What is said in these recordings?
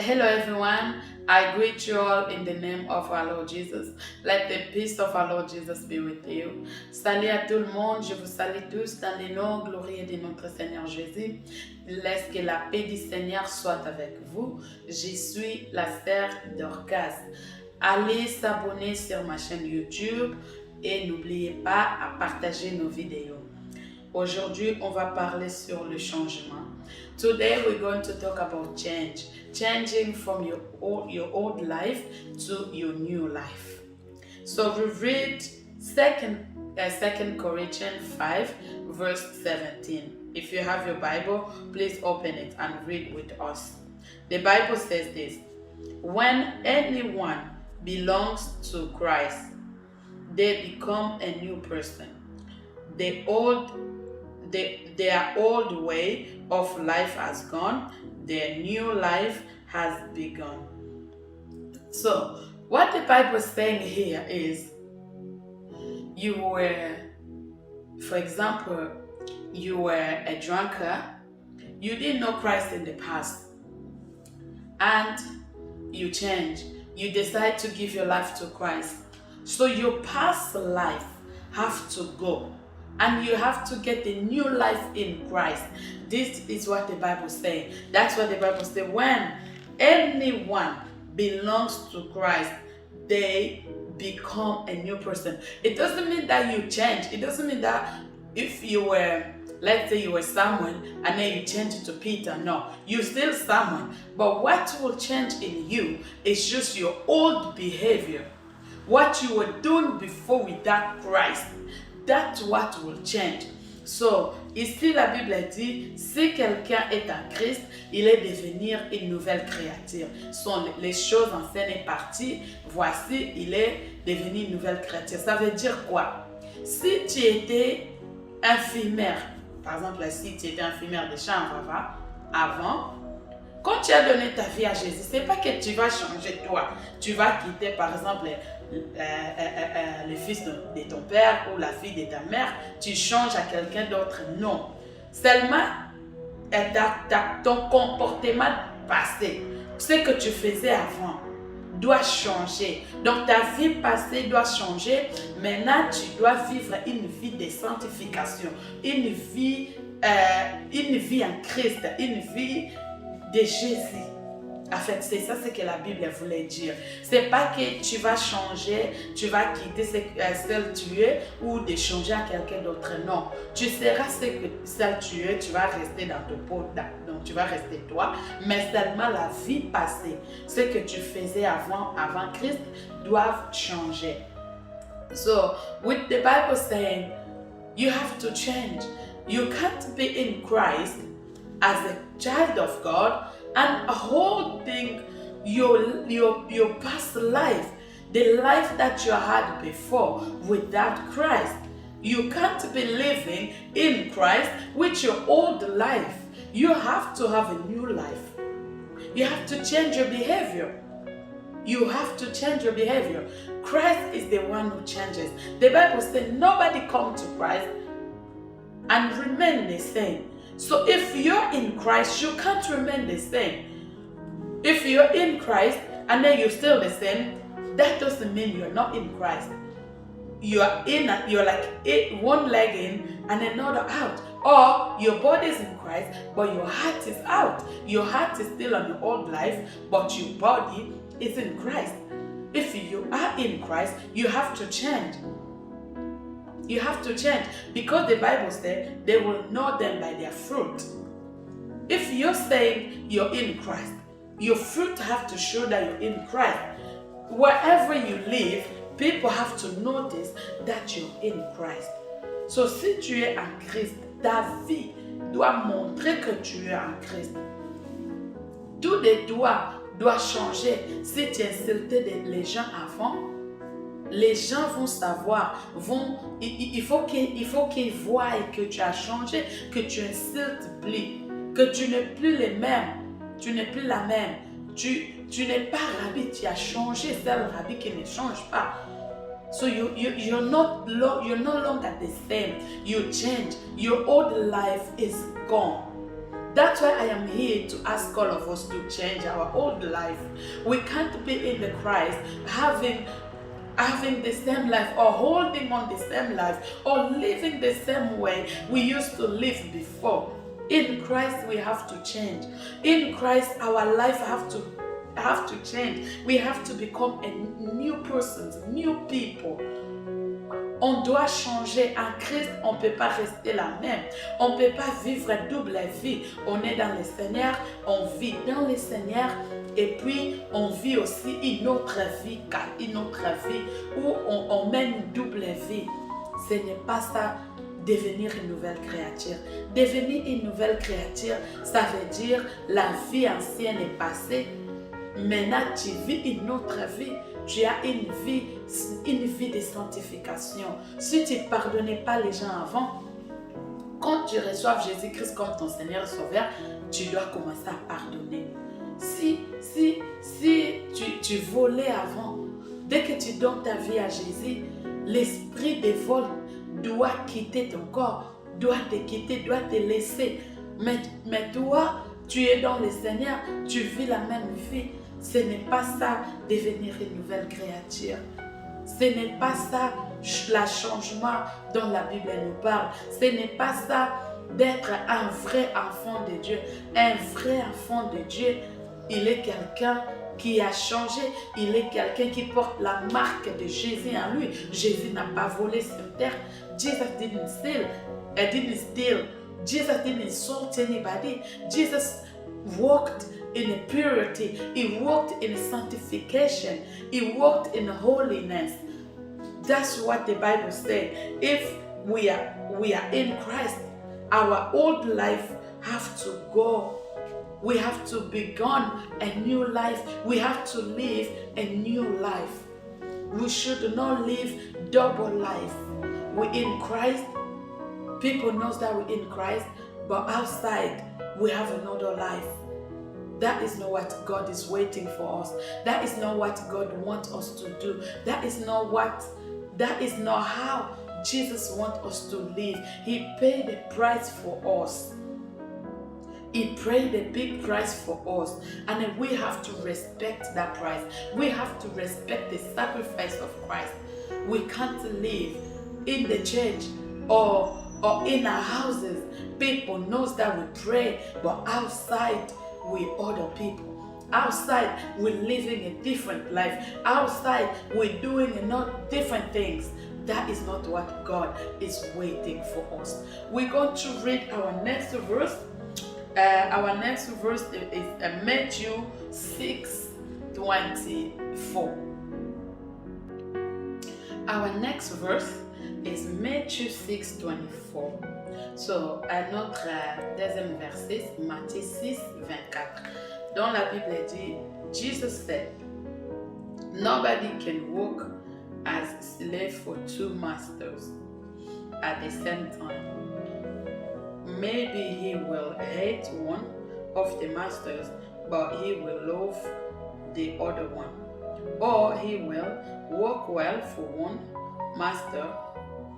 Hello everyone, I greet you all in the name of our Lord Jesus. Let the peace of our Lord Jesus be with you. Salut à tout le monde, je vous salue tous dans le nom glorieux de notre Seigneur Jésus. Laisse que la paix du Seigneur soit avec vous. Je suis la sœur Dorcas. Allez s'abonner sur ma chaîne YouTube et n'oubliez pas à partager nos vidéos. Aujourd'hui, on va parler sur le changement. Today, we're going to talk about change. Changing from your old life to your new life. So we read 2 Corinthians 5, verse 17. If you have your Bible, please open it and read with us. The Bible says this: when anyone belongs to Christ, they become a new person. Their old way of life has gone, their new life has begun. So, what the Bible is saying here is, you were, for example, you were a drunkard, you didn't know Christ in the past, and you change, you decide to give your life to Christ. So your past life have to go, and you have to get a new life in Christ. This is what the Bible says. That's what the Bible says. When anyone belongs to Christ, they become a new person. It doesn't mean that you change. It doesn't mean that if you were, let's say you were someone and then you change it to Peter. No, you're still someone. But what will change in you is just your old behavior. What you were doing before without Christ. That's what will change. So, ici la Bible dit, si quelqu'un est en Christ, il est devenir une nouvelle créature. Sont les choses anciennes est parties, voici, il est devenu une nouvelle créature. Ça veut dire quoi? Si tu étais infirmière, par exemple, si tu étais infirmière de chambre avant, quand tu as donné ta vie à Jésus, c'est pas que tu vas changer toi. Tu vas quitter, par exemple, le fils de ton père ou la fille de ta mère. Tu changes à quelqu'un d'autre. Non. Seulement, ton comportement passé, ce que tu faisais avant, doit changer. Donc, ta vie passée doit changer. Maintenant, tu dois vivre une vie de sanctification, une vie en Christ, une vie de Jésus. En fait, c'est ça ce que la Bible voulait dire. C'est pas que tu vas changer, tu vas quitter celle que tu es ou de changer à quelqu'un d'autre. Non, tu seras celle que tu es, tu vas rester dans ton pot, donc tu vas rester toi. Mais seulement la vie passée, ce que tu faisais avant Christ, doivent changer. So, with the Bible saying, you have to change. You can't be in Christ as a child of God and holding your past life, the life that you had before without Christ. You can't be living in Christ with your old life. You have to have a new life. You have to change your behavior. You have to change your behavior. Christ is the one who changes. The Bible says nobody comes to Christ and remain the same. So if you're in Christ, you can't remain the same. If you're in Christ and then you're still the same, that doesn't mean you're not in Christ. You're like one leg in and another out. Or your body is in Christ, but your heart is out. Your heart is still on your old life, but your body is in Christ. If you are in Christ, you have to change. You have to change, because the Bible says they will know them by their fruit. If you're saying you're in Christ, your fruit have to show that you're in Christ. Wherever you live, people have to notice that you're in Christ. So si tu es en Christ, ta vie doit montrer que tu es en Christ. Tout de toi doit changer. Si tu insultais les gens avant, les gens vont savoir, il faut qu'ils voient que tu as changé, que tu insultes plus, que tu n'es plus le même, tu n'es plus la même, tu n'es pas Rabbi, tu as changé, c'est le Rabbi qui ne change pas. So you're no longer the same, you change, your old life is gone. That's why I am here to ask all of us to change our old life. We can't be in the Christ having the same life, or holding on the same life, or living the same way we used to live before. In Christ we have to change. In Christ our life have to change. We have to become a new person, new people. On doit changer. En Christ, on ne peut pas rester la même. On ne peut pas vivre double vie. On est dans le Seigneur, on vit dans le Seigneur, et puis on vit aussi une autre vie où on mène une double vie. Ce n'est pas ça, devenir une nouvelle créature. Devenir une nouvelle créature, ça veut dire la vie ancienne est passée. Maintenant, tu vis une autre vie. Tu as une vie de sanctification. Si tu ne pardonnais pas les gens avant, quand tu reçois Jésus-Christ comme ton Seigneur et Sauveur, tu dois commencer à pardonner. Si tu volais avant, dès que tu donnes ta vie à Jésus, l'esprit de vol doit quitter ton corps, doit te quitter, doit te laisser. Mais toi, tu es dans le Seigneur, tu vis la même vie. Ce n'est pas ça, devenir une nouvelle créature. Ce n'est pas ça, le changement dont la Bible nous parle. Ce n'est pas ça, d'être un vrai enfant de Dieu. Un vrai enfant de Dieu, il est quelqu'un qui a changé. Il est quelqu'un qui porte la marque de Jésus en lui. Jésus n'a pas volé sur terre. Jesus didn't steal. Jesus didn't insult anybody. Jesus walked in purity. He walked in sanctification. He walked in holiness. That's what the Bible says. If we are in Christ, our old life have to go. We have to begin a new life. We have to live a new life. We should not live double life. We're in Christ. People know that we're in Christ, but outside we have another life. That is not what God is waiting for us. That is not what God wants us to do. That is not how Jesus wants us to live. He paid the price for us. He paid a big price for us, and we have to respect that price. We have to respect the sacrifice of Christ. We can't live in the church or in our houses. People knows that we pray, but outside we other people. Outside we're living a different life. Outside we're doing different things. That is not what God is waiting for us. We're going to read our next verse. Our next verse is Matthew 6:24. Our next verse is Matthieu 6:24. So, notre deuxième verset, Matthieu 6:24. Dans la Bible dit, Jesus said, "Nobody can work as slave for two masters at the same time. Maybe he will hate one of the masters, but he will love the other one. Or he will work well for one master,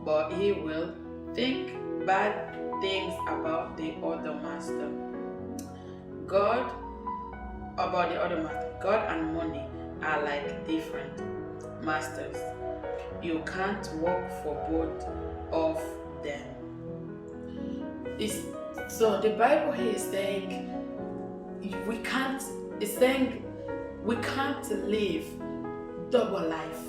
but he will think bad things about the other master." God and money are like different masters. You can't work for both of them. So the Bible here is saying we can't live double life.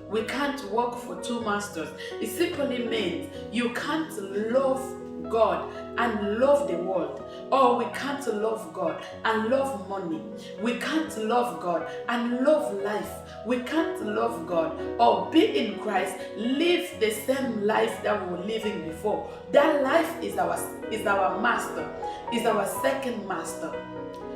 We can't work for two masters. It simply means you can't love God and love the world, or we can't love God and love money. We can't love God and love life. We can't love God or be in Christ, live the same life that we were living before. That life is our master, is our second master.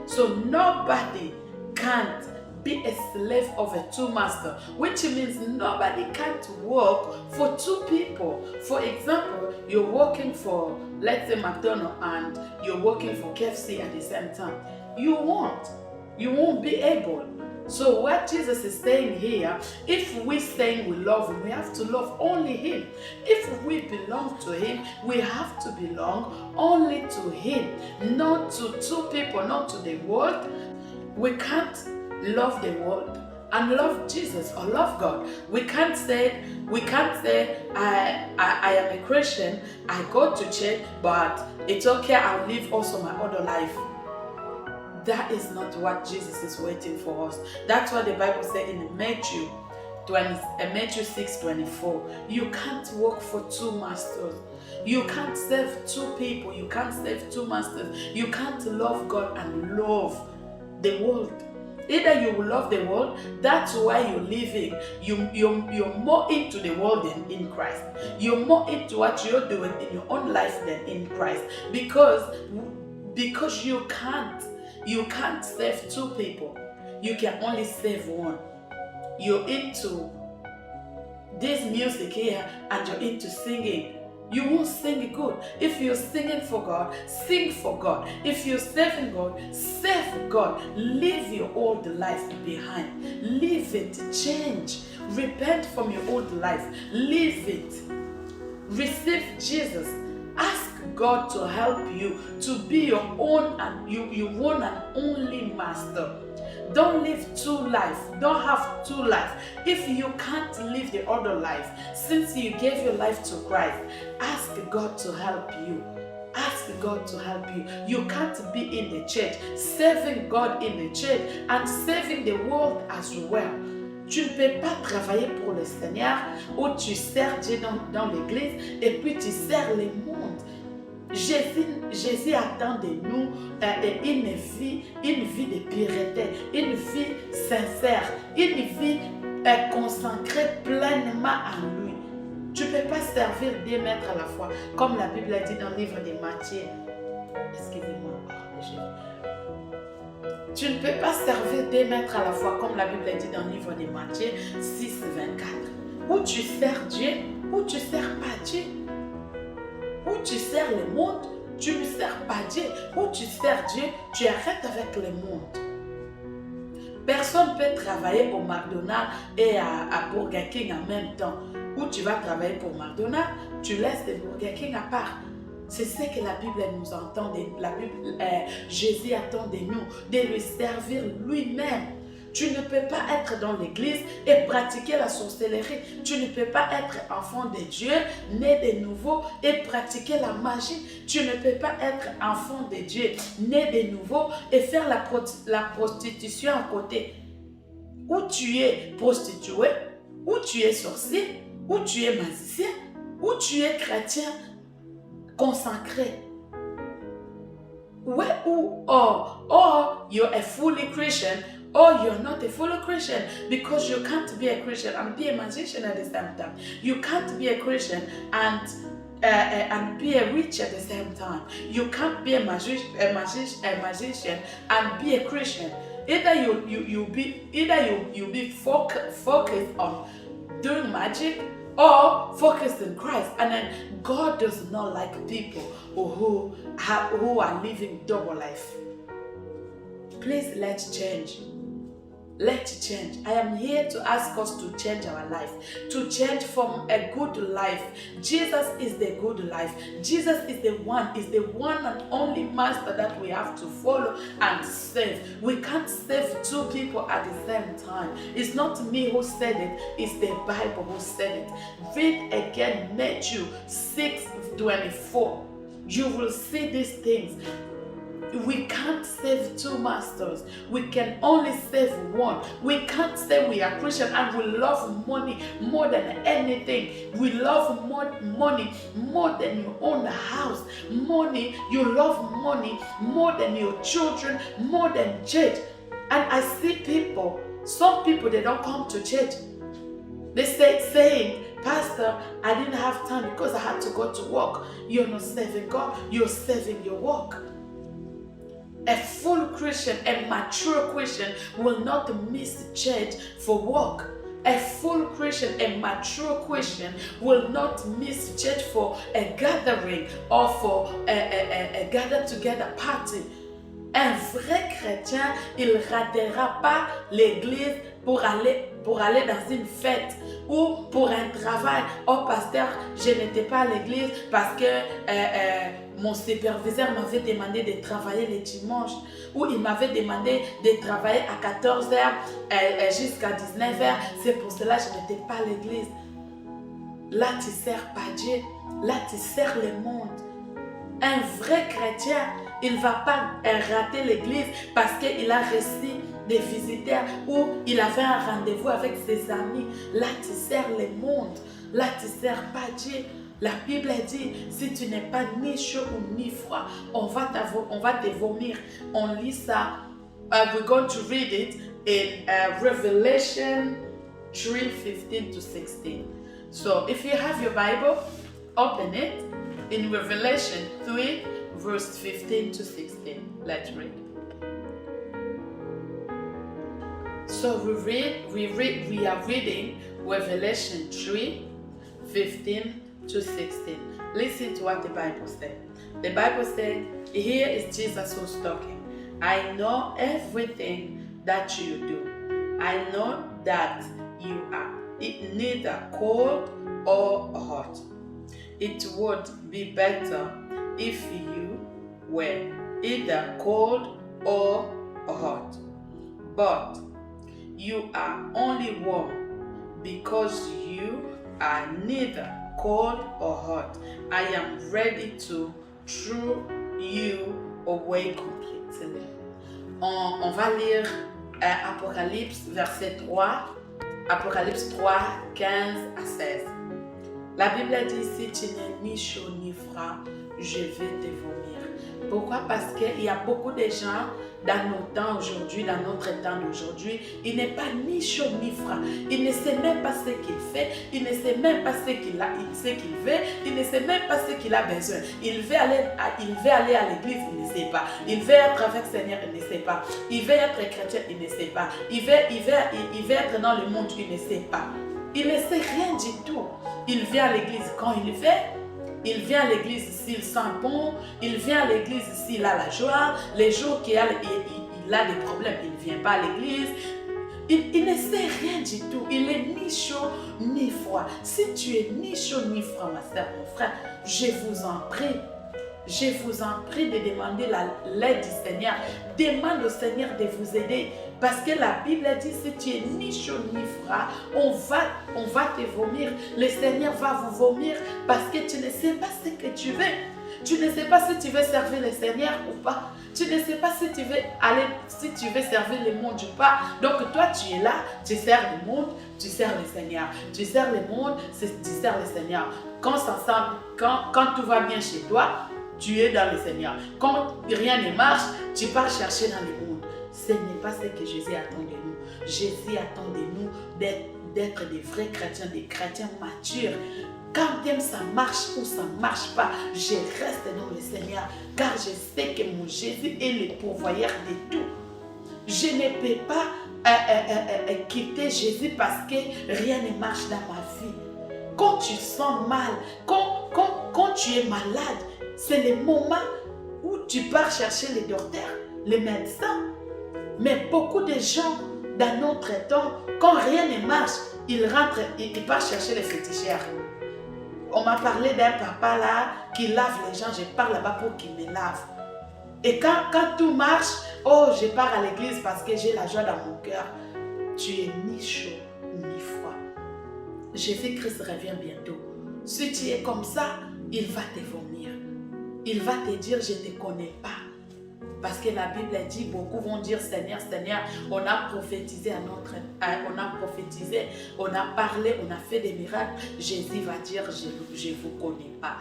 So nobody can't be a slave of a two master, which means nobody can't work for two people. For example, you're working for, let's say, McDonald's, and you're working for KFC at the same time. You You won't be able. So what Jesus is saying here, if we saying we love him, we have to love only him. If we belong to him, we have to belong only to him, not to two people, not to the world. We can't love the world and love Jesus or love God. We can't say I am a Christian, I go to church, but it's okay, I'll live also my other life. That is not what Jesus is waiting for us. That's what the Bible said in Matthew 6:24. You can't work for two masters. You can't serve two people. You can't serve two masters. You can't love God and love the world. Either you will love the world, that's why you're living. You're more into the world than in Christ. You're more into what you're doing in your own life than in Christ. Because you can't save two people. You can only save one. You're into this music here and you're into singing. You won't sing good. If you're singing for God, sing for God. If you're serving God, serve God. Leave your old life behind. Leave it. Change. Repent from your old life. Leave it. Receive Jesus. Ask God to help you to be your own and your one and only master. Don't live two lives. Don't have two lives. If you can't live the other life, since you gave your life to Christ, ask God to help you. Ask God to help you. You can't be in the church, serving God in the church and serving the world as well. Tu ne peux pas travailler pour le Seigneur où tu sers Dieu dans l'église et puis tu sers le monde. Jésus attend de nous une vie de pureté, une vie sincère, une vie consacrée pleinement à lui. Tu ne peux pas servir 2 maîtres à la fois, comme la Bible a dit dans le livre de Matthieu. Excusez-moi. Tu ne peux pas servir 2 maîtres à la fois, comme la Bible a dit dans le livre de Matthieu 6:24. Ou tu sers Dieu, ou tu ne sers pas Dieu. Ou tu sers le monde, tu ne sers pas Dieu. Ou tu sers Dieu, tu arrêtes avec le monde. Personne ne peut travailler au McDonald's et à Burger King en même temps. Ou tu vas travailler pour McDonald's, tu laisses le Burger King à part. C'est ce que la Bible nous entend. Jésus attend de nous, de lui servir lui-même. Tu ne peux pas être dans l'église et pratiquer la sorcellerie. Tu ne peux pas être enfant de Dieu, né de nouveau et pratiquer la magie. Tu ne peux pas être enfant de Dieu, né de nouveau et faire la prostitution à côté. Ou tu es prostitué, ou tu es sorcier, ou tu es magicien, ou tu es chrétien consacré. Or you're a fully Christian, or you're not a fully Christian, because you can't be a Christian and be a magician at the same time. You can't be a Christian and be a witch at the same time. You can't be a magician and be a Christian. Either you be focused on doing magic or focused in Christ. And then God does not like people who are living double life. Please, let's change. Let's change. I am here to ask us to change our life, to change from a good life. Jesus is the good life. Jesus is the one and only master that we have to follow and serve. We can't serve two people at the same time. It's not me who said it, it's the Bible who said it. Read again Matthew 6:24. You will see these things. We can't serve two masters. We can only serve one. We can't say we are Christian and we love money more than anything. We love money more than your own house. Money, you love money more than your children, more than church. And I see people, some people, they don't come to church. They saying, Pastor, I didn't have time because I had to go to work. You're not serving God, you're serving your work. A full Christian, a mature Christian will not miss church for work. A full Christian, a mature Christian will not miss church for a gathering or for a gather together party. Un vrai chrétien, il ne ratera pas l'église pour aller dans une fête ou pour un travail. Oh pasteur, je n'étais pas à l'église parce que mon superviseur m'avait demandé de travailler les dimanches ou il m'avait demandé de travailler à 14h jusqu'à 19h. C'est pour cela que je n'étais pas à l'église. Là, tu ne sers pas Dieu. Là, tu sers le monde. Un vrai chrétien, il ne va pas rater l'église parce qu'il a reçu des visiteurs ou il avait un rendez-vous avec ses amis. Là, tu sers le monde. Là, tu ne sers pas Dieu. La Bible dit, si tu n'es pas ni chaud ou ni froid, on va te vomir. On lit ça. We're going to read it in Revelation 3:15-16. So, if you have your Bible, open it in Revelation 3, verse 15-16. Let's read. So we are reading Revelation 3, 15-16. Listen to what the Bible said. The Bible said, here is Jesus who's talking. I know everything that you do. I know that you are neither cold or hot. It would be better if you were either cold or hot. But you are only warm because you are neither cold or hot. I am ready to throw you away completely. On va lire Apocalypse verset 3, Apocalypse 3, 15 à 16. La Bible dit, si tu n'es ni chaud ni froid, je vais te vomir. Pourquoi? Parce qu'il y a beaucoup de gens dans nos temps aujourd'hui, dans notre temps d'aujourd'hui, il n'est pas ni chaud ni froid. Il ne sait même pas ce qu'il fait, il ne sait même pas ce qu'il veut, il ne sait même pas ce qu'il a besoin. Il veut aller à l'église, il ne sait pas. Il veut être avec le Seigneur, il ne sait pas. Il veut être chrétien, il ne sait pas. Il veut être dans le monde, il ne sait pas. Il ne sait rien du tout. Il vient à l'église quand il veut. Il vient à l'église s'il sent bon. Il vient à l'église s'il a la joie. Les jours qu'il a des problèmes, il ne vient pas à l'église. Il ne sait rien du tout. Il est ni chaud ni froid. Si tu es ni chaud ni froid, ma soeur, mon frère, je vous en prie de demander l'aide du Seigneur. Demande au Seigneur de vous aider. Parce que la Bible dit, si tu es ni chaud ni froid, on va te vomir. Le Seigneur va vous vomir parce que tu ne sais pas ce que tu veux. Tu ne sais pas si tu veux servir le Seigneur ou pas. Tu ne sais pas si tu veux servir le monde ou pas. Donc toi, tu es là, tu sers le monde, tu sers le Seigneur. Tu sers le monde, tu sers le Seigneur. Quand tout va bien chez toi, tu es dans le Seigneur. Quand rien ne marche, tu pars chercher dans le monde. Ce n'est pas ce que Jésus attend de nous. Jésus attend de nous d'être des vrais chrétiens, des chrétiens matures. Quand même ça marche ou ça ne marche pas, je reste dans le Seigneur. Car je sais que mon Jésus est le pourvoyeur de tout. Je ne peux pas quitter Jésus parce que rien ne marche dans ma vie. Quand tu sens mal, quand tu es malade, c'est le moment où tu pars chercher les docteurs, les médecins. Mais beaucoup de gens, dans notre temps, quand rien ne marche, ils rentrent et ils partent chercher les féticheurs. On m'a parlé d'un papa là qui lave les gens, je pars là-bas pour qu'il me lave. Et quand tout marche, oh, je pars à l'église parce que j'ai la joie dans mon cœur. Tu es ni chaud ni froid. Jésus-Christ revient bientôt. Si tu es comme ça, il va te vomir. Il va te dire, je ne te connais pas. Parce que la Bible dit, beaucoup vont dire, Seigneur, Seigneur, on a prophétisé on a parlé, on a fait des miracles. Jésus va dire, je ne vous connais pas.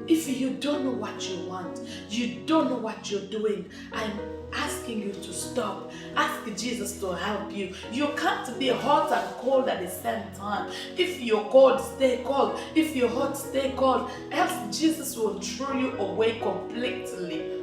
If you don't know what you want, you don't know what you're doing, I'm asking you to stop. Ask Jesus to help you. You can't be hot and cold at the same time. If you're cold, stay cold. If you're hot, stay cold. Else Jesus will throw you away completely.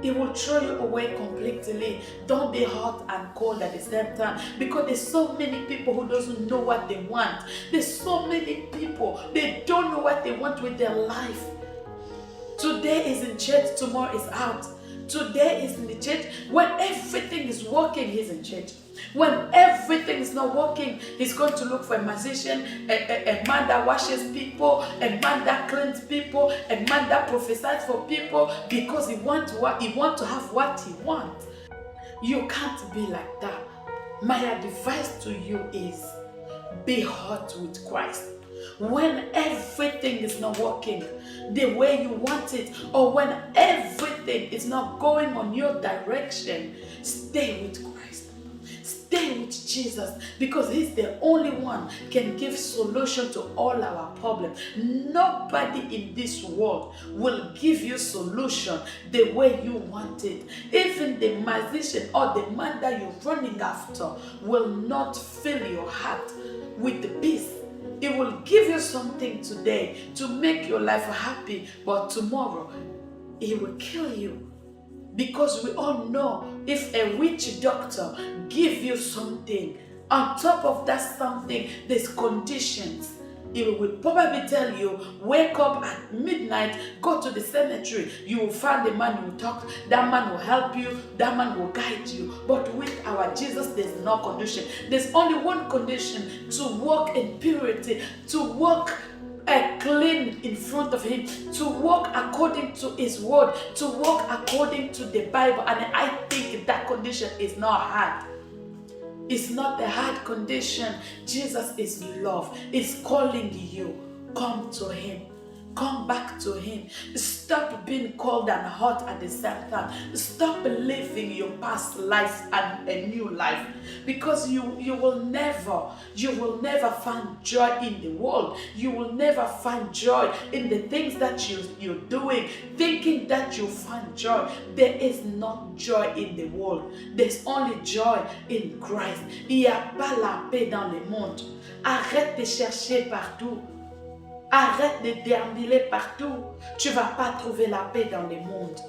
He will throw you away completely. Don't be hot and cold at the same time. Because there's so many people who doesn't know what they want. There's so many people, they don't know what they want with their life. Today is in church, tomorrow is out. Today is in the church. When everything is working, he's in church. When everything is not working, he's going to look for a musician, a man that washes people, a man that cleans people, a man that prophesies for people, because he want to have what he wants. You can't be like that. My advice to you is be hot with Christ. When everything is not working the way you want it, or when everything is not going on your direction, stay with Christ. Stay with Jesus, because he's the only one can give solution to all our problems. Nobody in this world will give you solution the way you want it. Even the musician or the man that you're running after will not fill your heart with the peace. It will give you something today to make your life happy, but tomorrow it will kill you. Because we all know, if a witch doctor give you something, on top of that something, there's conditions. It will probably tell you, wake up at midnight, go to the cemetery. You will find a man you will talk. That man will help you. That man will guide you. But with our Jesus, there's no condition. There's only one condition: to walk in purity, to walk clean in front of him, to walk according to his word, to walk according to the Bible. And I think that condition is not hard. It's not a hard condition. Jesus is love. He's calling you. Come to him. Come back to him. Stop being cold and hot at the same time. Stop living your past life and a new life, because you will never find joy in the world. You will never find joy in the things that you're doing, thinking that you find joy. There is not joy in the world. There's only joy in Christ. Il n'y a pas la paix dans le monde. Arrête de chercher partout. Arrête de déambuler partout. Tu ne vas pas trouver la paix dans le monde.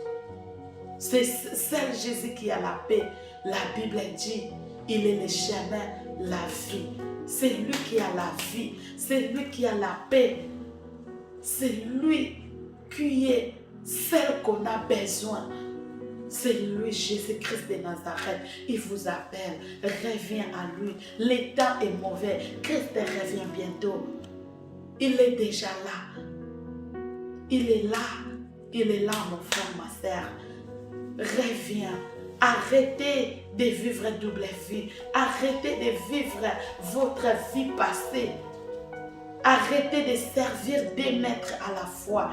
C'est seul Jésus qui a la paix. La Bible dit, il est le chemin, la vie. C'est lui qui a la vie. C'est lui qui a la paix. C'est lui qui est celle qu'on a besoin. C'est lui, Jésus-Christ de Nazareth. Il vous appelle. Reviens à lui. Le temps est mauvais. Christ revient bientôt. Il est déjà là. Il est là. Il est là, mon frère, ma sœur. Reviens. Arrêtez de vivre double vie. Arrêtez de vivre votre vie passée. Arrêtez de servir des maîtres à la fois.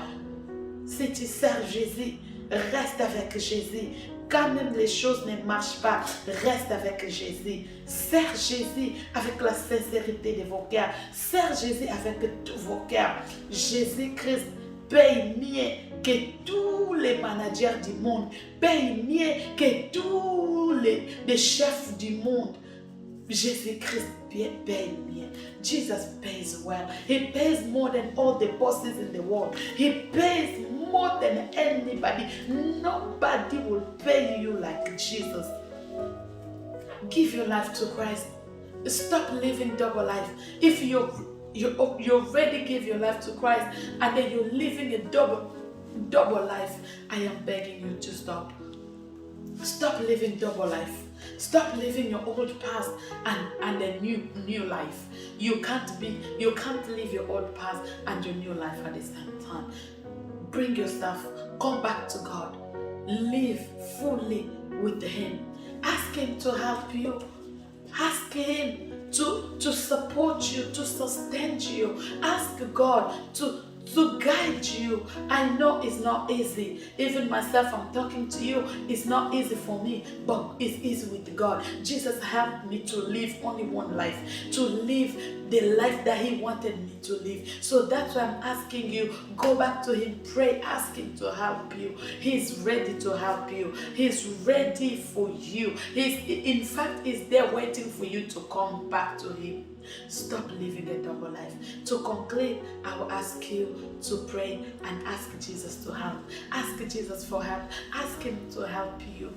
Si tu sers Jésus, reste avec Jésus. Quand même les choses ne marchent pas, reste avec Jésus. Sers Jésus avec la sincérité de vos cœurs. Sers Jésus avec tous vos cœurs. Jésus-Christ paye mieux que tous les managers du monde. Paye mieux que tous les chefs du monde. Jésus-Christ pays mieux. Jesus pays well. He pays more than all the bosses in the world. He pays more than anybody. Nobody will pay you like Jesus. Give your life to Christ. Stop living double life. If you already give your life to Christ and then you're living a double life, I am begging you to stop. Stop living double life. Stop living your old past and a new life. You can't live your old past and your new life at the same time. Bring yourself, come back to God. Live fully with Him. Ask Him to help you. Ask Him to support you, to sustain you. Ask God to guide you. I know it's not easy. Even myself, I'm talking to you. It's not easy for me, but it's easy with God. Jesus helped me to live only one life, to live the life that He wanted me to live. So that's why I'm asking you, go back to Him, pray, ask Him to help you. He's ready to help you. He's ready for you. In fact, He's there waiting for you to come back to Him. Stop living a double life. To conclude, I will ask you to pray and ask Jesus to help. Ask Jesus for help. Ask Him to help you.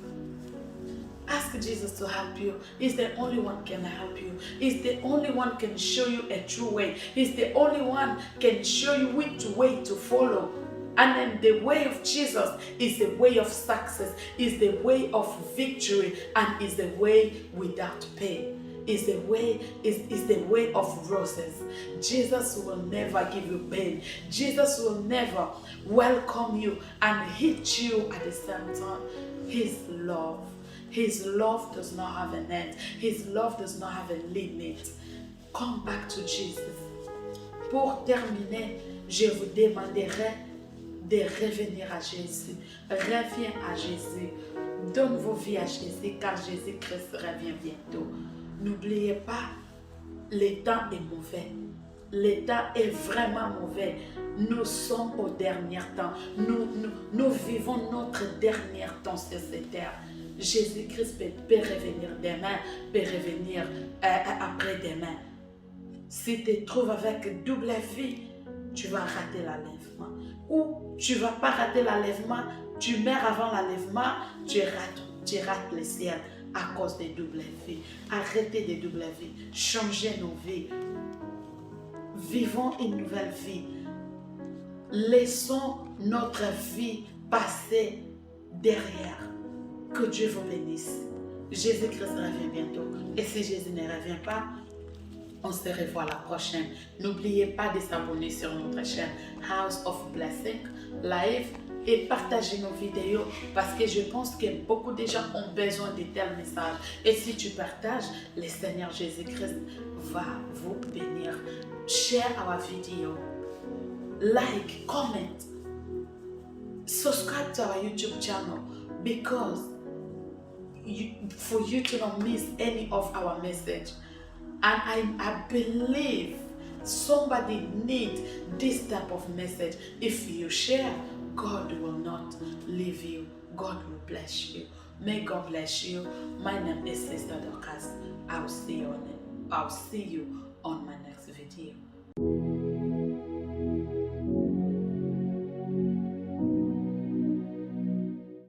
Ask Jesus to help you. He's the only one can help you. He's the only one can show you a true way. He's the only one can show you which way to follow. And then the way of Jesus is the way of success, is the way of victory, and is the way without pain. Is the way of roses. Jesus will never give you pain. Jesus will never welcome you and hit you at the same time. His love does not have an end. His love does not have a limit. Come back to Jesus. Pour terminer, je vous demanderai de revenir à Jésus. Reviens à Jésus. Donne vos vies à Jésus, car Jésus-Christ revient bientôt. N'oubliez pas, le temps est mauvais. Le temps est vraiment mauvais. Nous sommes au dernier temps. Nous vivons notre dernier temps sur cette terre. Jésus-Christ peut revenir demain, peut revenir après-demain. Si tu te trouves avec double vie, tu vas rater l'enlèvement. Ou tu ne vas pas rater l'enlèvement, tu meurs avant l'enlèvement, tu rates le ciel à cause des doubles vies. Arrêtez des doubles vies. Changez nos vies. Vivons une nouvelle vie. Laissons notre vie passer derrière. Que Dieu vous bénisse. Jésus-Christ revient bientôt. Et si Jésus ne revient pas, on se revoit la prochaine. N'oubliez pas de s'abonner sur notre chaîne House of Blessing Live et partagez nos vidéos parce que je pense que beaucoup de gens ont besoin de tels messages. Et si tu partages, le Seigneur Jésus-Christ va vous bénir. Share our video. Like, comment. Subscribe to our YouTube channel because for you to not miss any of our message. And I believe somebody needs this type of message. If you share, God will not leave you. God will bless you. May God bless you. My name is Sister Dorcas. I'll see you on my next video.